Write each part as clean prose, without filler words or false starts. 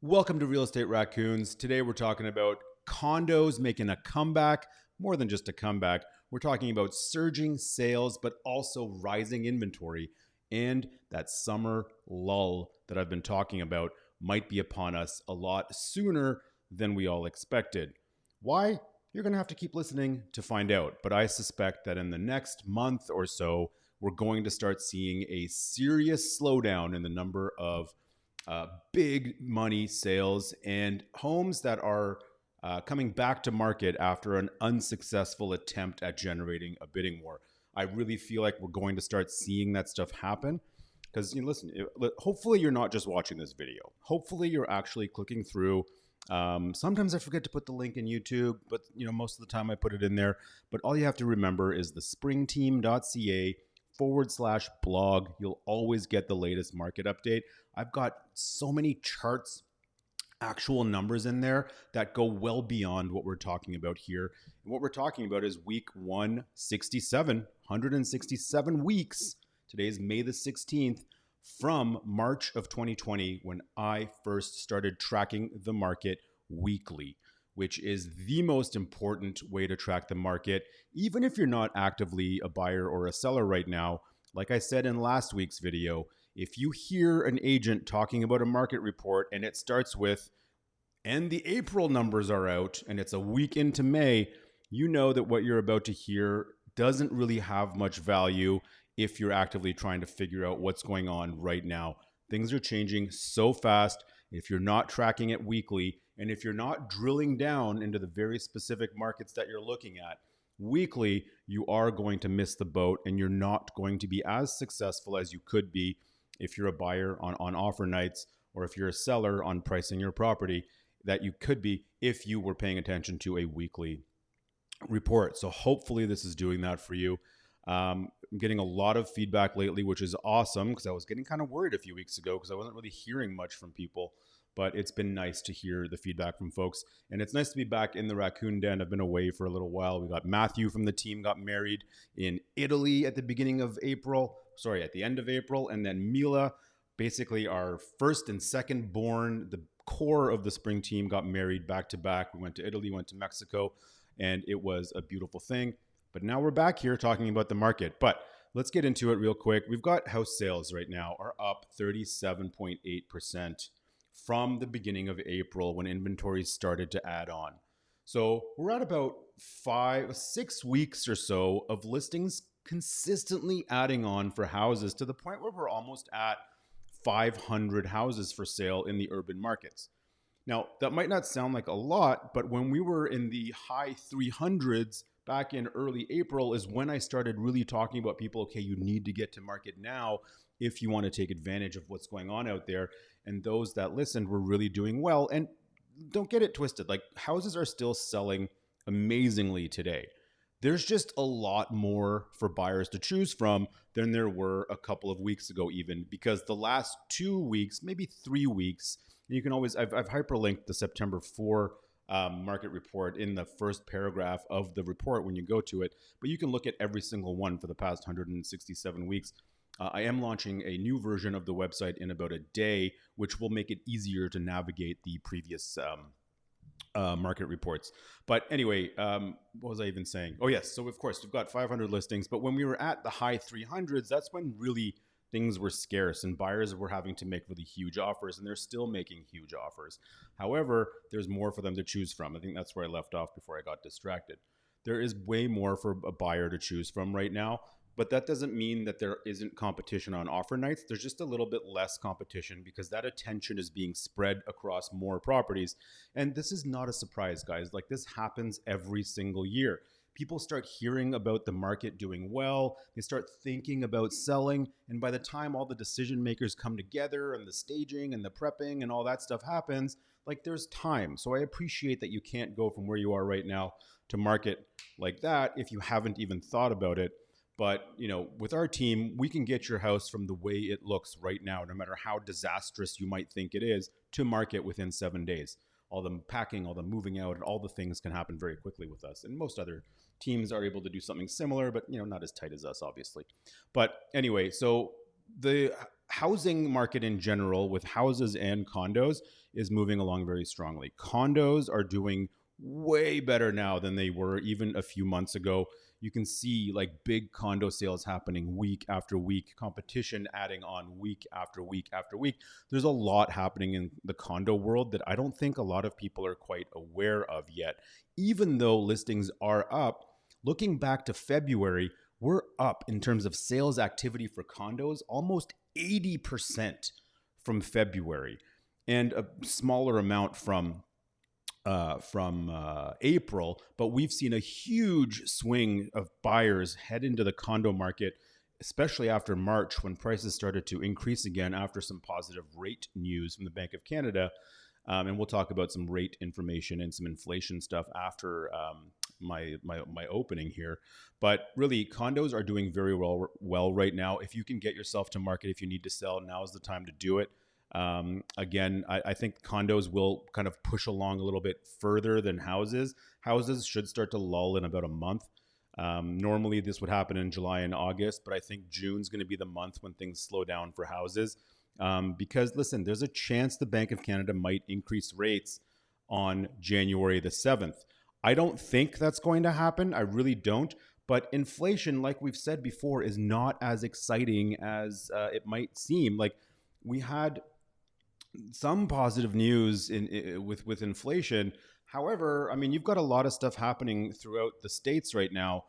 Welcome to Real Estate Raccoons. Today we're talking about condos making a comeback, more than just a comeback. We're talking about surging sales, but also rising inventory. And that summer lull that I've been talking about might be upon us a lot sooner than we all expected. Why? You're going to have to keep listening to find out. But I suspect that in the next month or so, we're going to start seeing a serious slowdown in the number of big money sales and homes that are coming back to market after an unsuccessful attempt at generating a bidding war. I really feel like we're going to start seeing that stuff happen because, listen, hopefully you're not just watching this video. Hopefully you're actually clicking through. Sometimes I forget to put the link in YouTube, but most of the time I put it in there. But all you have to remember is the springteam.ca/blog. You'll always get the latest market update. I've got so many charts, actual numbers in there that go well beyond what we're talking about here. And what we're talking about is week 167, 167 weeks. Today is May the 16th from March of 2020 when I first started tracking the market weekly, which is the most important way to track the market. Even if you're not actively a buyer or a seller right now, like I said in last week's video, if you hear an agent talking about a market report and it starts with, and the April numbers are out and it's a week into May, you know that what you're about to hear doesn't really have much value if you're actively trying to figure out what's going on right now. Things are changing so fast. If you're not tracking it weekly, and if you're not drilling down into the very specific markets that you're looking at weekly, you are going to miss the boat and you're not going to be as successful as you could be if you're a buyer on offer nights, or if you're a seller on pricing your property, that you could be if you were paying attention to a weekly report. So hopefully this is doing that for you. I'm getting a lot of feedback lately, which is awesome because I was getting kind of worried a few weeks ago because I wasn't really hearing much from people. But it's been nice to hear the feedback from folks. And it's nice to be back in the raccoon den. I've been away for a little while. We got Matthew from the team got married in Italy at the end of April. And then Mila, basically our first and second born, the core of the spring team, got married back to back. We went to Italy, went to Mexico, and it was a beautiful thing. But now we're back here talking about the market. But let's get into it real quick. We've got house sales right now are up 37.8% from the beginning of April when inventories started to add on. So we're at about 6 weeks or so of listings consistently adding on for houses to the point where we're almost at 500 houses for sale in the urban markets. Now, that might not sound like a lot, but when we were in the high 300s back in early April is when I started really talking about people, okay, you need to get to market now if you want to take advantage of what's going on out there. And those that listened were really doing well. And don't get it twisted, like houses are still selling amazingly today. There's just a lot more for buyers to choose from than there were a couple of weeks ago, even because the last 2 weeks, maybe 3 weeks, and you can always, I've hyperlinked the September 4 market report in the first paragraph of the report when you go to it, but you can look at every single one for the past 167 weeks. I am launching a new version of the website in about a day, which will make it easier to navigate the previous market reports. But anyway, what was I even saying? Oh yes, so of course we've got 500 listings, but when we were at the high 300s, that's when really things were scarce and buyers were having to make really huge offers, and they're still making huge offers. However, there's more for them to choose from. I think that's where I left off before I got distracted. There is way more for a buyer to choose from right now. But that doesn't mean that there isn't competition on offer nights. There's just a little bit less competition because that attention is being spread across more properties. And this is not a surprise, guys. Like, this happens every single year. People start hearing about the market doing well. They start thinking about selling. And by the time all the decision makers come together and the staging and the prepping and all that stuff happens, like, there's time. So I appreciate that you can't go from where you are right now to market like that if you haven't even thought about it. But, with our team, we can get your house from the way it looks right now, no matter how disastrous you might think it is, to market within 7 days. All the packing, all the moving out, and all the things can happen very quickly with us. And most other teams are able to do something similar, but, not as tight as us, obviously. But anyway, so the housing market in general, with houses and condos, is moving along very strongly. Condos are doing way better now than they were even a few months ago. You can see like big condo sales happening week after week, competition adding on week after week after week. There's a lot happening in the condo world that I don't think a lot of people are quite aware of yet. Even though listings are up, looking back to February, we're up in terms of sales activity for condos almost 80% from February, and a smaller amount from April. But we've seen a huge swing of buyers head into the condo market, especially after March when prices started to increase again after some positive rate news from the Bank of Canada. And we'll talk about some rate information and some inflation stuff after my opening here. But really, condos are doing very well right now. If you can get yourself to market, if you need to sell, now is the time to do it. Again, I think condos will kind of push along a little bit further than houses. Houses should start to lull in about a month. Normally, this would happen in July and August, but I think June's going to be the month when things slow down for houses. Because listen, there's a chance the Bank of Canada might increase rates on January the 7th. I don't think that's going to happen. I really don't. But inflation, like we've said before, is not as exciting as it might seem. Like we had some positive news with inflation. However, I mean, you've got a lot of stuff happening throughout the states right now.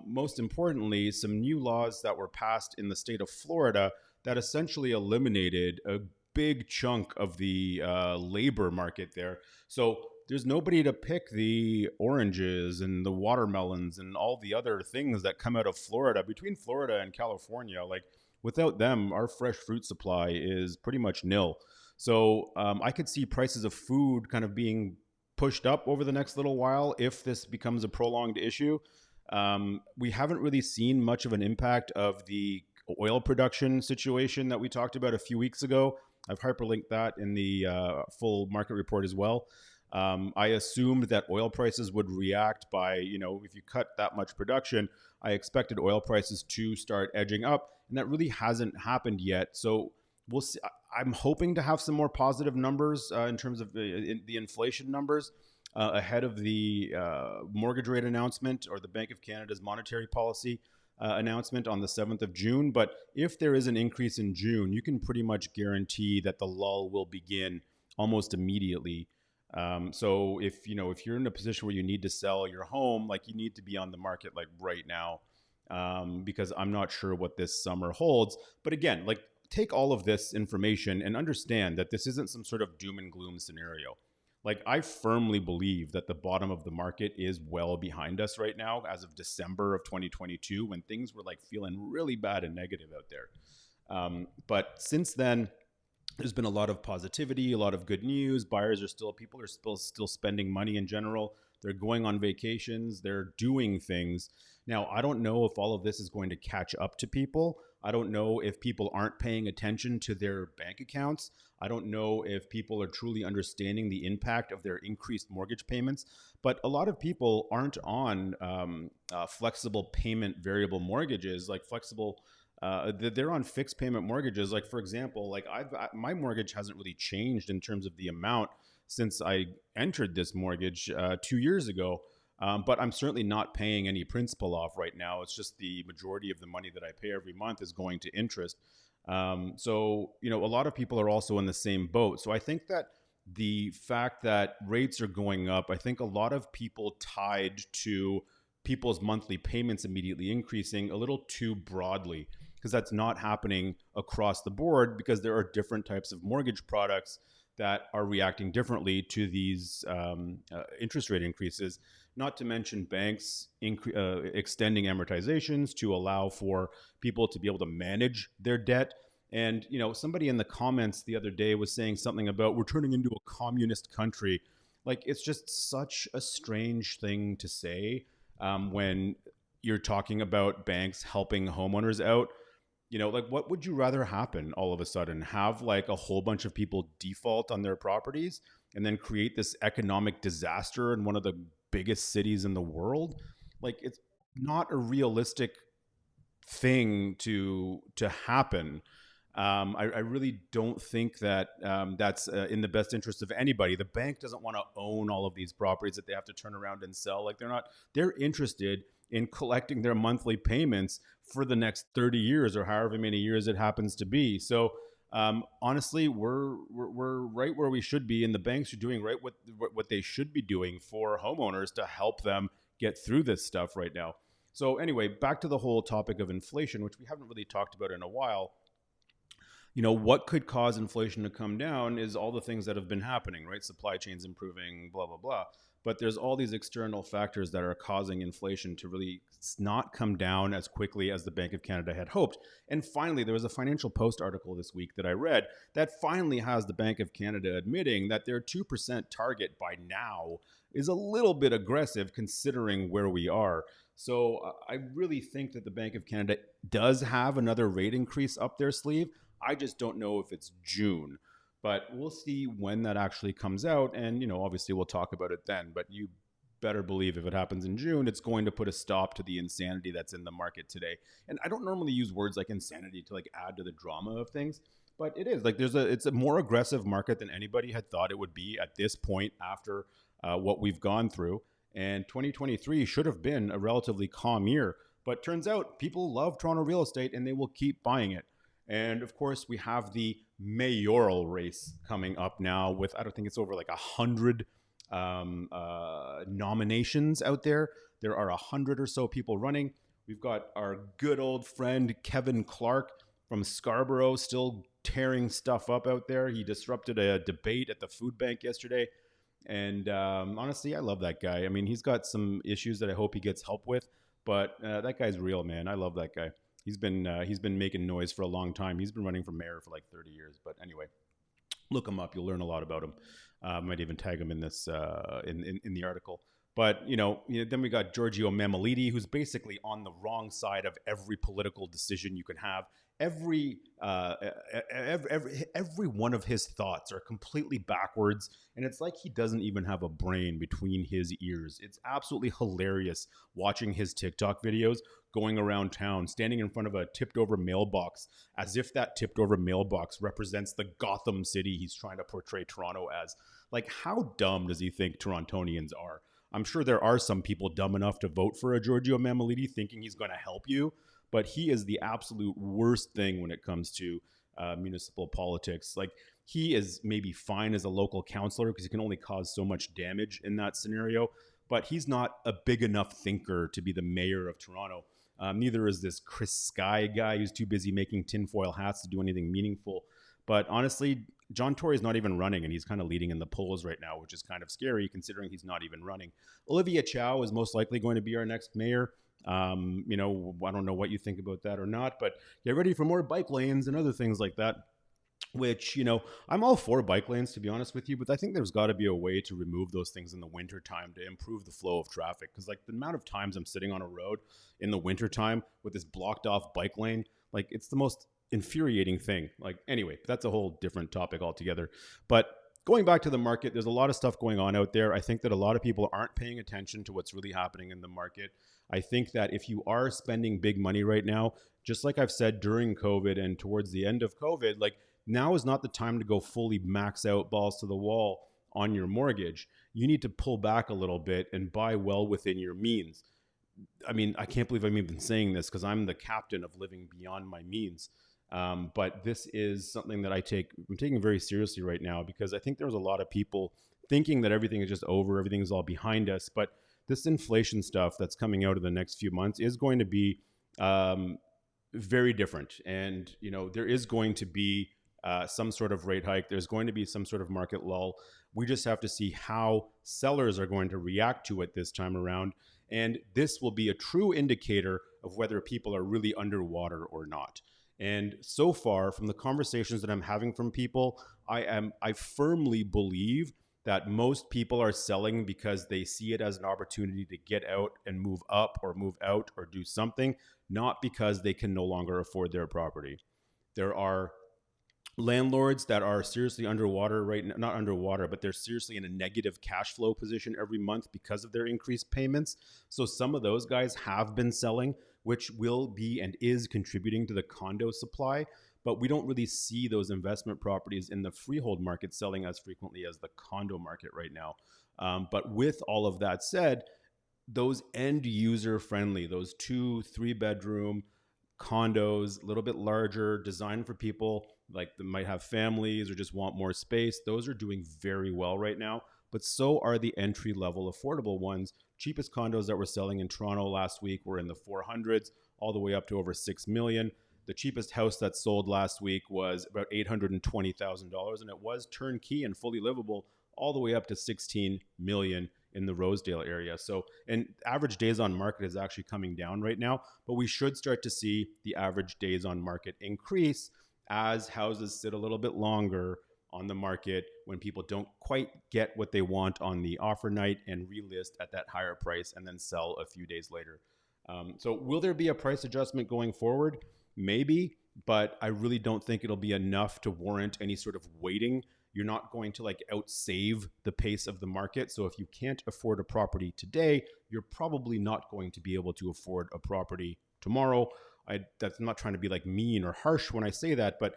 Most importantly, some new laws that were passed in the state of Florida that essentially eliminated a big chunk of the labor market there. So there's nobody to pick the oranges and the watermelons and all the other things that come out of Florida. Between Florida and California, like without them, our fresh fruit supply is pretty much nil. So I could see prices of food kind of being pushed up over the next little while if this becomes a prolonged issue. We haven't really seen much of an impact of the oil production situation that we talked about a few weeks ago. I've hyperlinked that in the full market report as well. I assumed that oil prices would react by, if you cut that much production, I expected oil prices to start edging up, and that really hasn't happened yet. So we'll see. I'm hoping to have some more positive numbers in terms of the inflation numbers ahead of the mortgage rate announcement or the Bank of Canada's monetary policy announcement on the 7th of June. But if there is an increase in June, you can pretty much guarantee that the lull will begin almost immediately. So if you're in a position where you need to sell your home, like you need to be on the market like right now, because I'm not sure what this summer holds. But again, like take all of this information and understand that this isn't some sort of doom and gloom scenario. Like I firmly believe that the bottom of the market is well behind us right now as of December of 2022 when things were like feeling really bad and negative out there. But since then, there's been a lot of positivity, a lot of good news. People are still spending money in general. They're going on vacations. They're doing things. Now, I don't know if all of this is going to catch up to people. I don't know if people aren't paying attention to their bank accounts. I don't know if people are truly understanding the impact of their increased mortgage payments. But a lot of people aren't on flexible payment variable mortgages, like flexible they're on fixed payment mortgages. Like for example, like my mortgage hasn't really changed in terms of the amount since I entered this mortgage 2 years ago. But I'm certainly not paying any principal off right now. It's just the majority of the money that I pay every month is going to interest. So a lot of people are also in the same boat. So I think that the fact that rates are going up, I think a lot of people tied to people's monthly payments immediately increasing a little too broadly, because that's not happening across the board, because there are different types of mortgage products that are reacting differently to these interest rate increases, not to mention banks extending amortizations to allow for people to be able to manage their debt. And, somebody in the comments the other day was saying something about we're turning into a communist country. Like, it's just such a strange thing to say when you're talking about banks helping homeowners out. Like what would you rather happen all of a sudden? Have like a whole bunch of people default on their properties and then create this economic disaster in one of the biggest cities in the world? Like it's not a realistic thing to happen. I really don't think that that's in the best interest of anybody. The bank doesn't want to own all of these properties that they have to turn around and sell. Like they're interested in collecting their monthly payments for the next 30 years or however many years it happens to be. So honestly, we're right where we should be, and the banks are doing right what they should be doing for homeowners to help them get through this stuff right now. So anyway, back to the whole topic of inflation, which we haven't really talked about in a while. What could cause inflation to come down is all the things that have been happening, right? Supply chains improving, blah, blah, blah. But there's all these external factors that are causing inflation to really not come down as quickly as the Bank of Canada had hoped. And finally, there was a Financial Post article this week that I read that finally has the Bank of Canada admitting that their 2% target by now is a little bit aggressive considering where we are. So I really think that the Bank of Canada does have another rate increase up their sleeve. I just don't know if it's June, but we'll see when that actually comes out. And, obviously we'll talk about it then, but you better believe if it happens in June, it's going to put a stop to the insanity that's in the market today. And I don't normally use words like insanity to like add to the drama of things, but it is like it's a more aggressive market than anybody had thought it would be at this point after what we've gone through. And 2023 should have been a relatively calm year, but turns out people love Toronto real estate and they will keep buying it. And of course, we have the mayoral race coming up now with, I don't think it's over like 100 nominations out there. There are 100 or so people running. We've got our good old friend Kevin Clark from Scarborough still tearing stuff up out there. He disrupted a debate at the food bank yesterday. And honestly, I love that guy. I mean, he's got some issues that I hope he gets help with, but that guy's real, man. I love that guy. He's been making noise for a long time. He's been running for mayor for like 30 years. But anyway, look him up. You'll learn a lot about him. Might even tag him in this in the article. But then we got Giorgio Mammoliti, who's basically on the wrong side of every political decision you can have. Every one of his thoughts are completely backwards, and it's like he doesn't even have a brain between his ears. It's absolutely hilarious watching his TikTok videos going around town, standing in front of a tipped over mailbox as if that tipped over mailbox represents the Gotham City he's trying to portray Toronto as. Like, how dumb does he think Torontonians are? I'm sure there are some people dumb enough to vote for a Giorgio Mammoliti thinking he's going to help you, but he is the absolute worst thing when it comes to municipal politics. Like, he is maybe fine as a local councillor because he can only cause so much damage in that scenario, but he's not a big enough thinker to be the mayor of Toronto. Neither is this Chris Sky guy who's too busy making tinfoil hats to do anything meaningful. But honestly, John Tory's not even running, and he's kind of leading in the polls right now, which is kind of scary considering he's not even running. Olivia Chow is most likely going to be our next mayor. I don't know what you think about that or not, but get ready for more bike lanes and other things like that, which, I'm all for bike lanes, to be honest with you, but I think there's got to be a way to remove those things in the wintertime to improve the flow of traffic. Because like the amount of times I'm sitting on a road in the wintertime with this blocked off bike lane, like it's the most infuriating thing. Like, anyway, that's a whole different topic altogether. But going back to the market, there's a lot of stuff going on out there. I think that a lot of people aren't paying attention to what's really happening in the market. I think that if you are spending big money right now, just like I've said during COVID and towards the end of COVID, like now is not the time to go fully max out balls to the wall on your mortgage. You need to pull back a little bit and buy well within your means. I mean, I can't believe I'm even saying this because I'm the captain of living beyond my means. But this is something that I'm taking very seriously right now because I think there was a lot of people thinking that everything is just over, everything is all behind us. But this inflation stuff that's coming out in the next few months is going to be very different. And, there is going to be some sort of rate hike. There's going to be some sort of market lull. We just have to see how sellers are going to react to it this time around. And this will be a true indicator of whether people are really underwater or not. And so far, from the conversations that I'm having from people, I firmly believe that most people are selling because they see it as an opportunity to get out and move up or move out or do something, not because they can no longer afford their property. There are landlords that are seriously underwater right now, not underwater, but they're seriously in a negative cash flow position every month because of their increased payments. So some of those guys have been selling, which will be and is contributing to the condo supply. but we don't really see those investment properties in the freehold market selling as frequently as the condo market right now. But with all of that said, those end user friendly, those 2-3 bedroom condos, a little bit larger, designed for people like that might have families or just want more space, those are doing very well right now. But so are the entry level affordable ones. Cheapest condos that were selling in Toronto last week were in the 400s, all the way up to over 6 million. The cheapest house that sold last week was about $820,000, and it was turnkey and fully livable, all the way up to 16 million in the Rosedale area. So, and average days on market is actually coming down right now, but we should start to see the average days on market increase as houses sit a little bit longer on the market when people don't quite get what they want on the offer night and relist at that higher price and then sell a few days later. So will there be a price adjustment going forward? Maybe, but I really don't think it'll be enough to warrant any sort of waiting. You're not going to like outsave the pace of the market. So if you can't afford a property today, you're probably not going to be able to afford a property tomorrow. I'm not trying to be like mean or harsh when I say that, but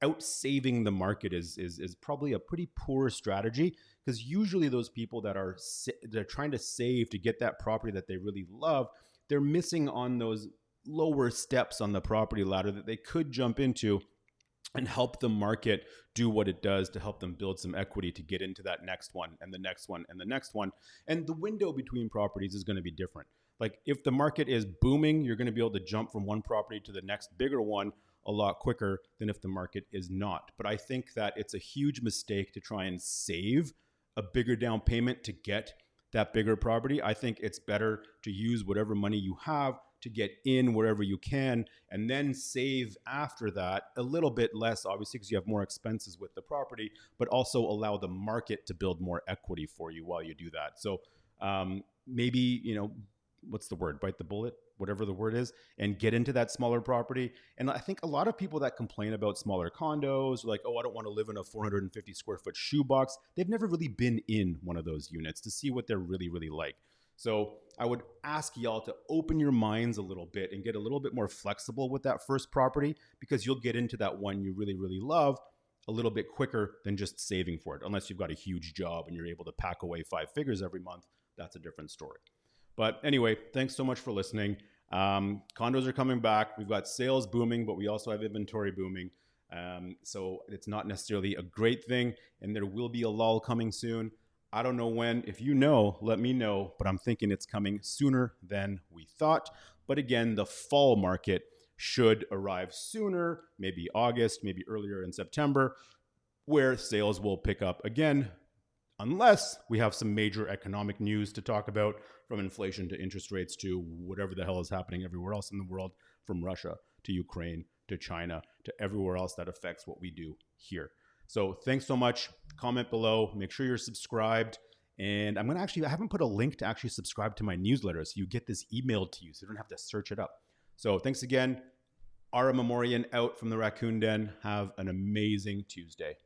outsaving the market is probably a pretty poor strategy, because usually those people that are they're trying to save to get that property that they really love, they're missing on those lower steps on the property ladder that they could jump into and help the market do what it does to help them build some equity to get into that next one and the next one and the next one. And the window between properties is going to be different. Like if the market is booming, you're going to be able to jump from one property to the next bigger one a lot quicker than if the market is not. But I think that it's a huge mistake to try and save a bigger down payment to get that bigger property. I think it's better to use whatever money you have to get in wherever you can, and then save after that a little bit less, obviously, because you have more expenses with the property, but also allow the market to build more equity for you while you do that. So maybe, what's the word? Bite the bullet, whatever the word is, and get into that smaller property. And I think a lot of people that complain about smaller condos, like, oh, I don't want to live in a 450 square foot shoebox. They've never really been in one of those units to see what they're really, really like. So I would ask y'all to open your minds a little bit and get a little bit more flexible with that first property, because you'll get into that one you really, really love a little bit quicker than just saving for it. Unless you've got a huge job and you're able to pack away 5 figures every month, that's a different story. But anyway, thanks so much for listening. Condos are coming back. We've got sales booming, but we also have inventory booming. So it's not necessarily a great thing, and there will be a lull coming soon. I don't know when. If you know, let me know, but I'm thinking it's coming sooner than we thought. But again, the fall market should arrive sooner, maybe August, maybe earlier in September, where sales will pick up again, unless we have some major economic news to talk about, from inflation to interest rates to whatever the hell is happening everywhere else in the world, from Russia to Ukraine to China to everywhere else that affects what we do here. So thanks so much. Comment below. Make sure you're subscribed. And I haven't put a link to actually subscribe to my newsletter, so you get this emailed to you, so you don't have to search it up. So thanks again. Ara Memorian out from the Raccoon Den. Have an amazing Tuesday.